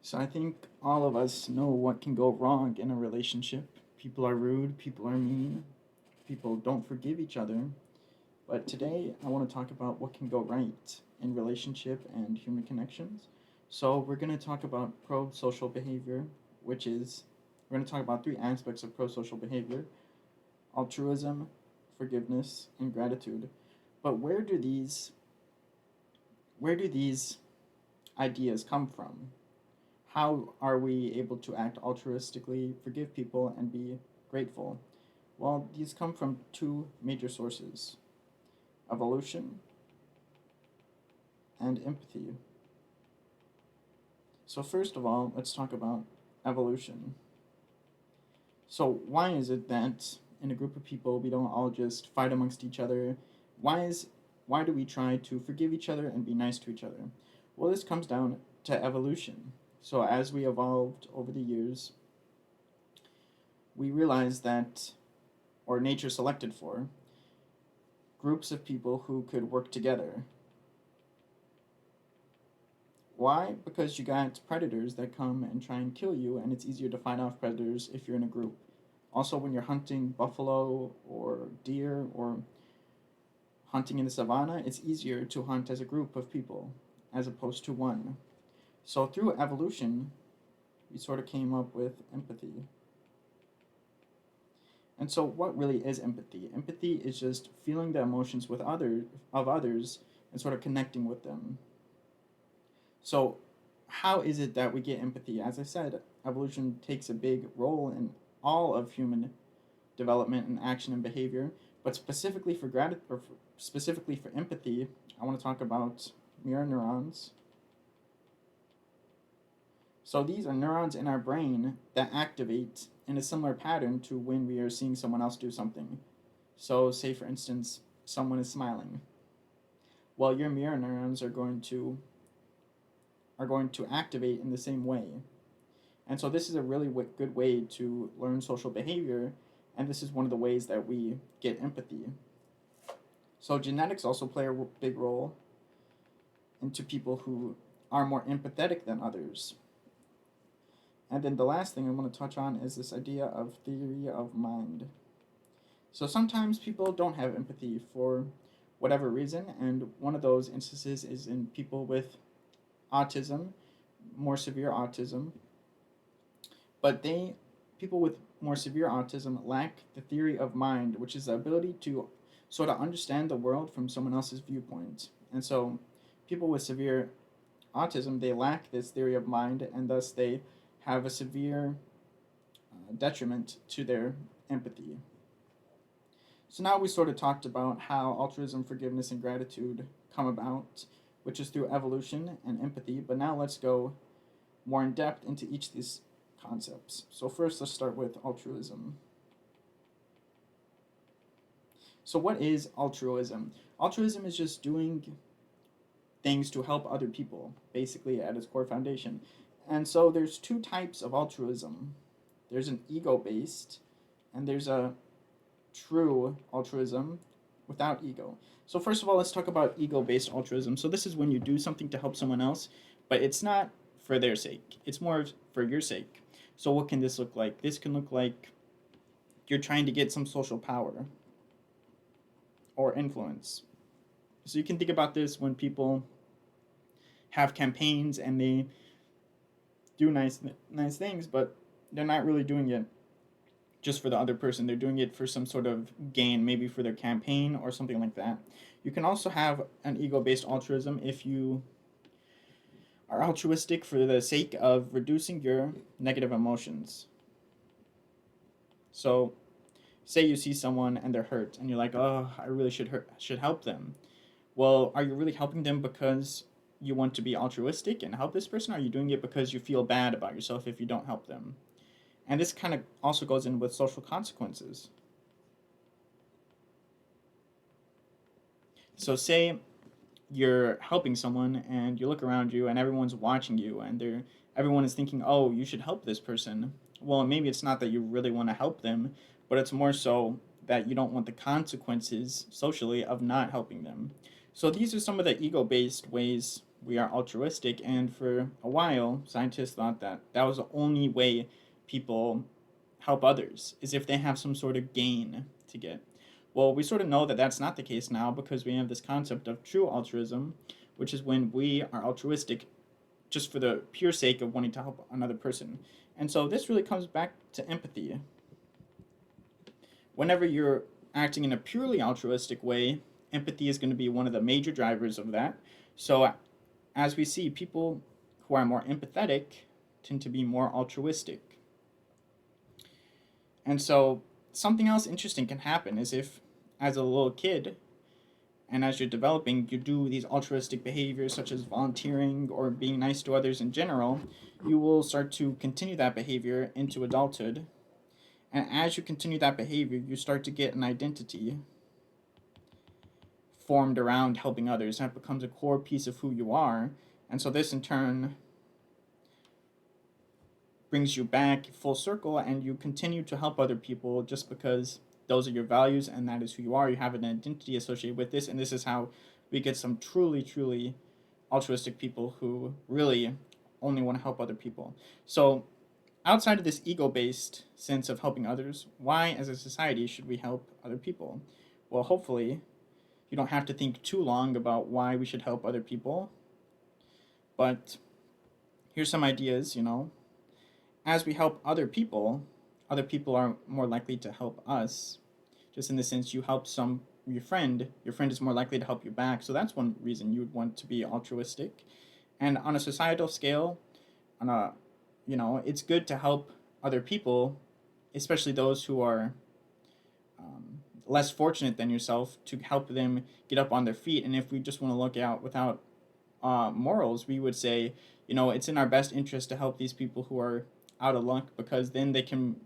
So I think all of us know what can go wrong in a relationship. People are rude, people are mean, people don't forgive each other. But today I want to talk about what can go right in relationship and human connections. So we're going to talk about pro-social behavior, which is we're going to talk about three aspects of pro-social behavior: altruism, forgiveness, and gratitude. But where do these ideas come from? How are we able to act altruistically, forgive people, and be grateful? Well, these come from two major sources: evolution and empathy. So, first of all, let's talk about evolution. So, why is it that in a group of people we don't all just fight amongst each other? Why is why do we try to forgive each other and be nice to each other? Well, this comes down to evolution. So, as we evolved over the years, we realized that, or nature selected for, groups of people who could work together. Why? Because you got predators that come and try and kill you, and it's easier to fight off predators if you're in a group. Also, when you're hunting buffalo or deer or hunting in the savannah, it's easier to hunt as a group of people as opposed to one. So, through evolution, we sort of came up with empathy. And so, what really is empathy? Empathy is just feeling the emotions of others and sort of connecting with them. So, how is it that we get empathy? As I said, evolution takes a big role in all of human development and action and behavior, but specifically for empathy, I want to talk about mirror neurons. So these are neurons in our brain that activate in a similar pattern to when we are seeing someone else do something. So, say for instance, someone is smiling. Well, your mirror neurons are going to activate in the same way. And so this is a really good way to learn social behavior, and this is one of the ways that we get empathy. So genetics also play a big role into people who are more empathetic than others. And then the last thing I want to touch on is this idea of theory of mind. So sometimes people don't have empathy for whatever reason, and one of those instances is in people with autism, more severe autism. But people with more severe autism lack the theory of mind, which is the ability to sort of understand the world from someone else's viewpoint. And so people with severe autism, they lack this theory of mind, and thus they have a severe detriment to their empathy. So now we sort of talked about how altruism, forgiveness, and gratitude come about, which is through evolution and empathy. But now let's go more in depth into each of these concepts. So first, let's start with altruism. So what is altruism? Altruism is just doing things to help other people, basically at its core foundation. And so there's two types of altruism. There's an ego-based, and there's a true altruism without ego. So first of all, let's talk about ego-based altruism. So this is when you do something to help someone else, but it's not for their sake. It's more for your sake. So what can this look like? This can look like you're trying to get some social power or influence. So you can think about this when people have campaigns and they do nice things, but they're not really doing it just for the other person. They're doing it for some sort of gain, maybe for their campaign or something like that. You can also have an ego-based altruism if you are altruistic for the sake of reducing your negative emotions. So, say you see someone and they're hurt, and you're like, "Oh, I really should help them." Well, are you really helping them because you want to be altruistic and help this person? Or are you doing it because you feel bad about yourself if you don't help them? And this kind of also goes in with social consequences. So, say you're helping someone and you look around you and everyone's watching you and everyone is thinking, "Oh, you should help this person." Well, maybe it's not that you really want to help them, but it's more so that you don't want the consequences socially of not helping them. So these are some of the ego-based ways we are altruistic, and for a while, scientists thought that that was the only way people help others, is if they have some sort of gain to get. Well, we sort of know that that's not the case now because we have this concept of true altruism, which is when we are altruistic just for the pure sake of wanting to help another person. And so this really comes back to empathy. Whenever you're acting in a purely altruistic way, empathy is going to be one of the major drivers of that. So, as we see, people who are more empathetic tend to be more altruistic. And so, something else interesting can happen is if, as a little kid, and as you're developing, you do these altruistic behaviors such as volunteering or being nice to others in general, you will start to continue that behavior into adulthood. And as you continue that behavior, you start to get an identity formed around helping others. That becomes a core piece of who you are. And so this in turn brings you back full circle, and you continue to help other people just because those are your values and that is who you are. You have an identity associated with this, and this is how we get some truly, truly altruistic people who really only want to help other people. So outside of this ego-based sense of helping others, why as a society should we help other people? Well, hopefully you don't have to think too long about why we should help other people. But here's some ideas, As we help other people are more likely to help us. Just in the sense you help your friend is more likely to help you back. So that's one reason you would want to be altruistic. And on a societal scale, it's good to help other people, especially those who are less fortunate than yourself, to help them get up on their feet. And if we just want to look out without morals, we would say, it's in our best interest to help these people who are out of luck, because then they can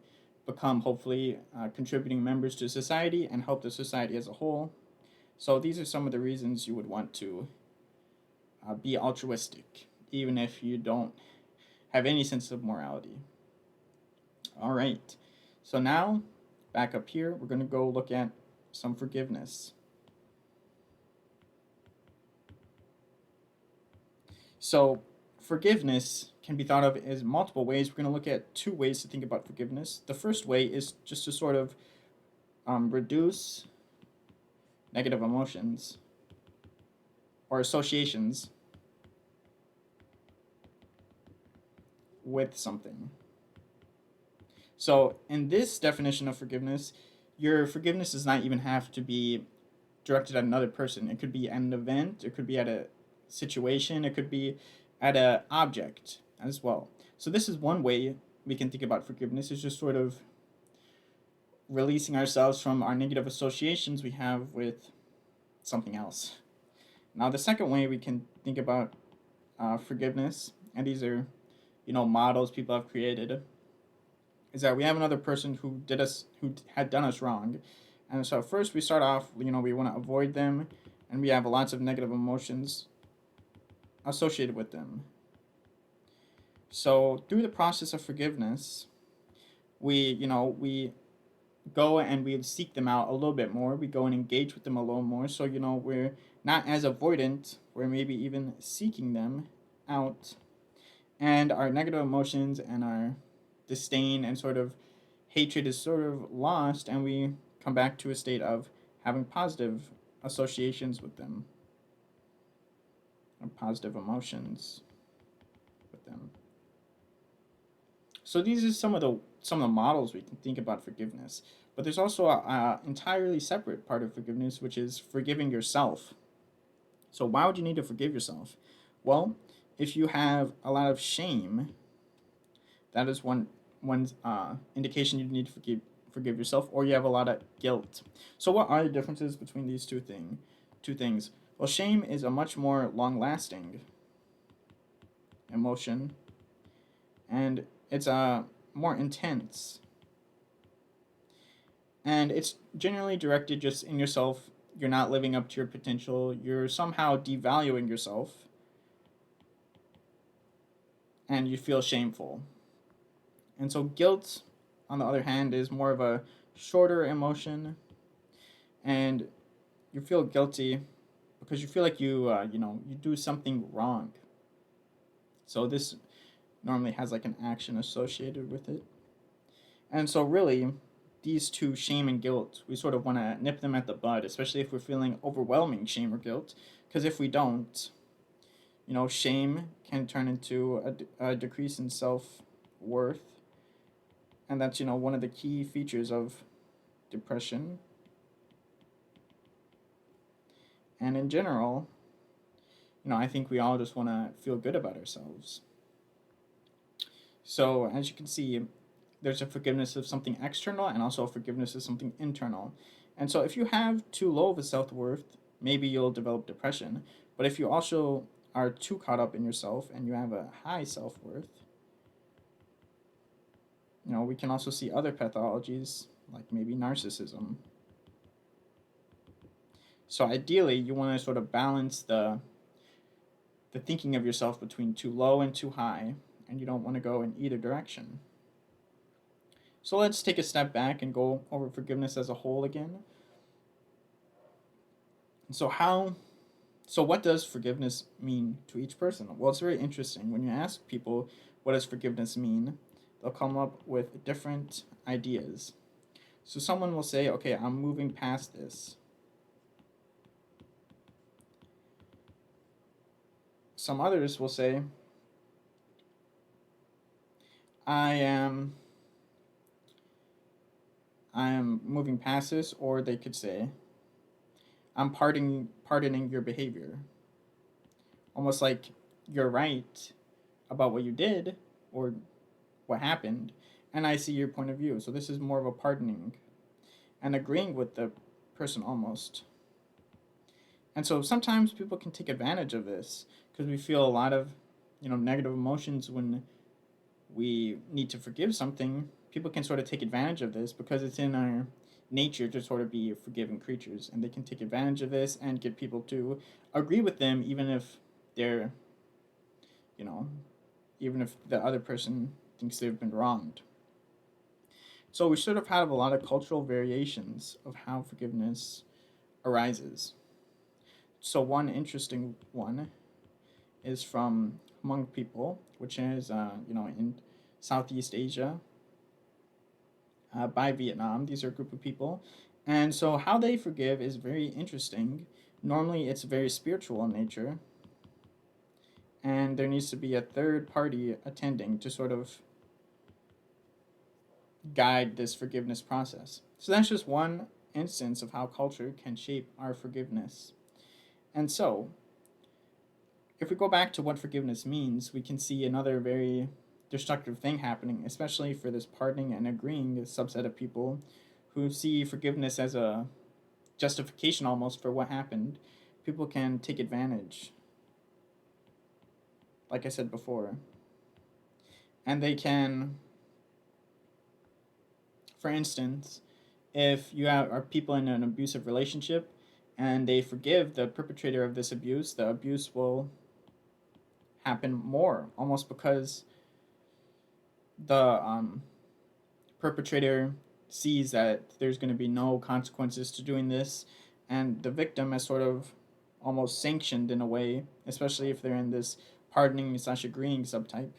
become hopefully contributing members to society and help the society as a whole. So these are some of the reasons you would want to be altruistic, even if you don't have any sense of morality. All right, so now back up here, we're going to go look at some forgiveness. So forgiveness can be thought of as multiple ways. We're going to look at two ways to think about forgiveness. The first way is just to sort of reduce negative emotions or associations with something. So in this definition of forgiveness, your forgiveness does not even have to be directed at another person. It could be at an event, it could be at a situation, it could be at an object as well. So this is one way we can think about forgiveness, is just sort of releasing ourselves from our negative associations we have with something else. Now the second way we can think about forgiveness, and these are models people have created, is that we have another person who had done us wrong. And so first we start off, we want to avoid them, and we have lots of negative emotions associated with them. So through the process of forgiveness, we go and we seek them out a little bit more. We go and engage with them a little more. So we're not as avoidant. We're maybe even seeking them out, and our negative emotions and our disdain and sort of hatred is sort of lost, and we come back to a state of having positive associations with them, or positive emotions with them. So these are some of the models we can think about forgiveness. But there's also a entirely separate part of forgiveness, which is forgiving yourself. So why would you need to forgive yourself? Well, if you have a lot of shame, that is one indication you need to forgive yourself, or you have a lot of guilt. So what are the differences between these two things? Well, shame is a much more long-lasting emotion, and it's more intense, and it's generally directed just in yourself. You're not living up to your potential. You're somehow devaluing yourself, and you feel shameful. And so guilt, on the other hand, is more of a shorter emotion, and you feel guilty because you feel like you do something wrong. So this normally has like an action associated with it. And so really, these two, shame and guilt, we sort of want to nip them at the bud, especially if we're feeling overwhelming shame or guilt. Because if we don't, shame can turn into a decrease in self worth. And that's, one of the key features of depression. And in general, I think we all just want to feel good about ourselves. So as you can see, there's a forgiveness of something external and also a forgiveness of something internal. And so if you have too low of a self worth, maybe you'll develop depression. But if you also are too caught up in yourself and you have a high self worth, we can also see other pathologies like maybe narcissism. So ideally, you want to sort of balance the thinking of yourself between too low and too high, and you don't want to go in either direction. So let's take a step back and go over forgiveness as a whole again. So what does forgiveness mean to each person? Well, it's very interesting. When you ask people what does forgiveness mean, they'll come up with different ideas. So someone will say, okay, I'm moving past this. Some others will say, I am moving past this, or they could say, I'm pardoning your behavior. Almost like you're right about what you did or what happened, and I see your point of view. So this is more of a pardoning and agreeing with the person almost. And so sometimes people can take advantage of this because we feel a lot of, negative emotions when we need to forgive something. People can sort of take advantage of this because it's in our nature to sort of be forgiving creatures, and they can take advantage of this and get people to agree with them even if they're, you know, even if the other person thinks they've been wronged. So we sort of have a lot of cultural variations of how forgiveness arises. So one interesting one is from Hmong people, which is in Southeast Asia, by Vietnam. These are a group of people, and so how they forgive is very interesting. Normally, it's very spiritual in nature, and there needs to be a third party attending to sort of guide this forgiveness process. So that's just one instance of how culture can shape our forgiveness. And so, if we go back to what forgiveness means, we can see another very destructive thing happening, especially for this pardoning and agreeing subset of people who see forgiveness as a justification almost for what happened. People can take advantage, like I said before. And they can, for instance, if you are people in an abusive relationship and they forgive the perpetrator of this abuse, the abuse will happen more, almost because the perpetrator sees that there's going to be no consequences to doing this, and the victim is sort of almost sanctioned in a way, especially if they're in this pardoning slash agreeing subtype,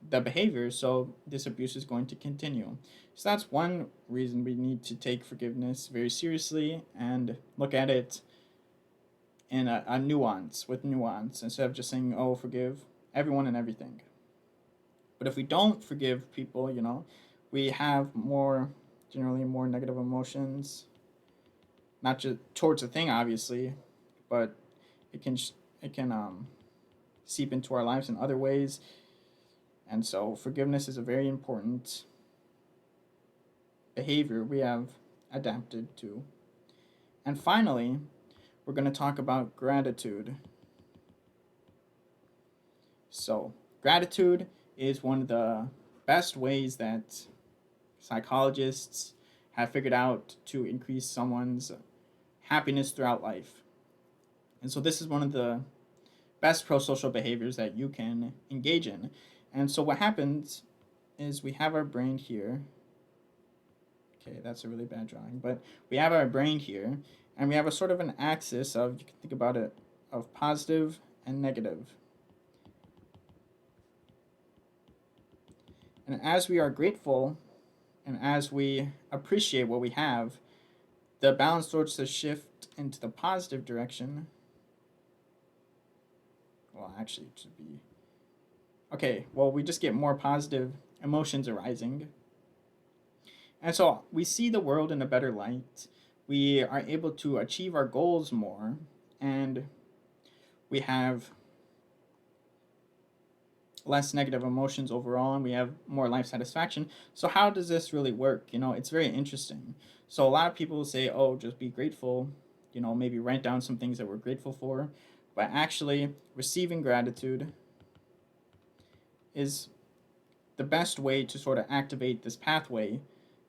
the behavior, so this abuse is going to continue. So that's one reason we need to take forgiveness very seriously and look at it in a nuance, with nuance, instead of just saying, oh, forgive everyone and everything. But if we don't forgive people, we have generally more negative emotions, not just towards a thing, obviously, but it can seep into our lives in other ways. And so forgiveness is a very important behavior we have adapted to. And finally, we're going to talk about gratitude. So, gratitude is one of the best ways that psychologists have figured out to increase someone's happiness throughout life. And so, this is one of the best prosocial behaviors that you can engage in. And so, what happens is we have our brain here. Okay, that's a really bad drawing, but we have our brain here, And we have a sort of an axis of, you can think about it, of positive and negative. And as we are grateful and as we appreciate what we have, the balance starts to shift into the positive direction. Well, actually, it should be. Okay, well, we just get more positive emotions arising. And so we see the world in a better light. We are able to achieve our goals more. And we have less negative emotions overall, and we have more life satisfaction. So how does this really work? It's very interesting. So a lot of people say, oh, just be grateful, maybe write down some things that we're grateful for. But actually, receiving gratitude is the best way to sort of activate this pathway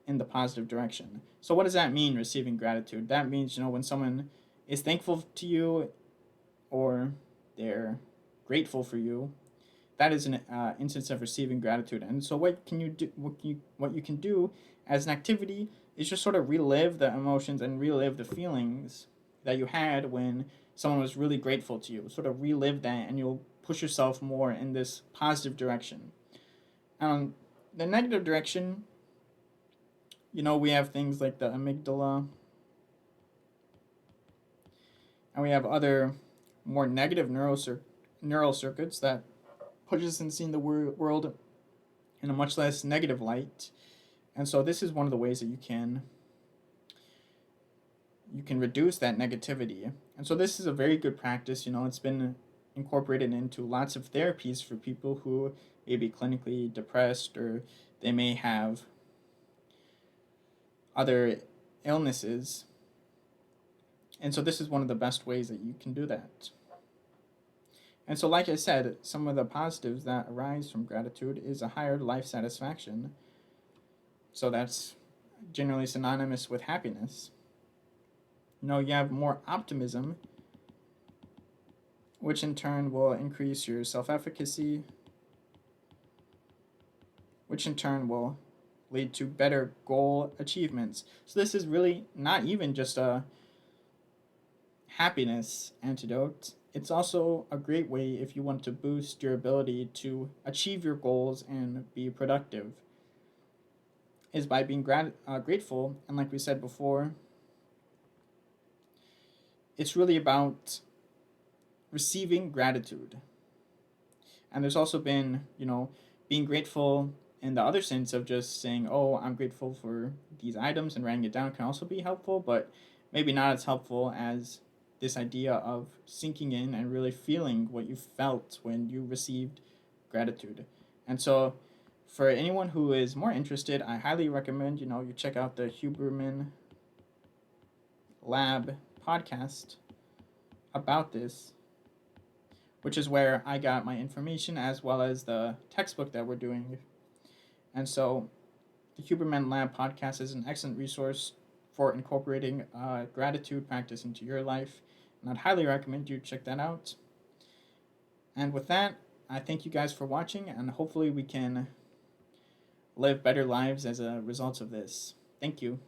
in the positive direction. So what does that mean, receiving gratitude? That means, when someone is thankful to you or they're grateful for you, that is an instance of receiving gratitude. And so what can you do? What you can do as an activity is just sort of relive the emotions and relive the feelings that you had when someone was really grateful to you. Sort of relive that, and you'll push yourself more in this positive direction. The negative direction, we have things like the amygdala, and we have other more negative neural circuits that pushes and seeing the world in a much less negative light. And so this is one of the ways that you can reduce that negativity. And so this is a very good practice. It's been incorporated into lots of therapies for people who may be clinically depressed, or they may have other illnesses. And so this is one of the best ways that you can do that. And so, like I said, some of the positives that arise from gratitude is a higher life satisfaction. So that's generally synonymous with happiness. You have more optimism, which in turn will increase your self-efficacy, which in turn will lead to better goal achievements. So this is really not even just a happiness antidote. It's also a great way if you want to boost your ability to achieve your goals and be productive, is by being grateful. And like we said before, it's really about receiving gratitude. And there's also been, being grateful in the other sense of just saying, oh, I'm grateful for these items, and writing it down can also be helpful, but maybe not as helpful as this idea of sinking in and really feeling what you felt when you received gratitude. And so for anyone who is more interested, I highly recommend, you check out the Huberman Lab podcast about this, which is where I got my information, as well as the textbook that we're doing. And so the Huberman Lab podcast is an excellent resource for incorporating gratitude practice into your life. And I'd highly recommend you check that out. And with that, I thank you guys for watching, and hopefully we can live better lives as a result of this. Thank you.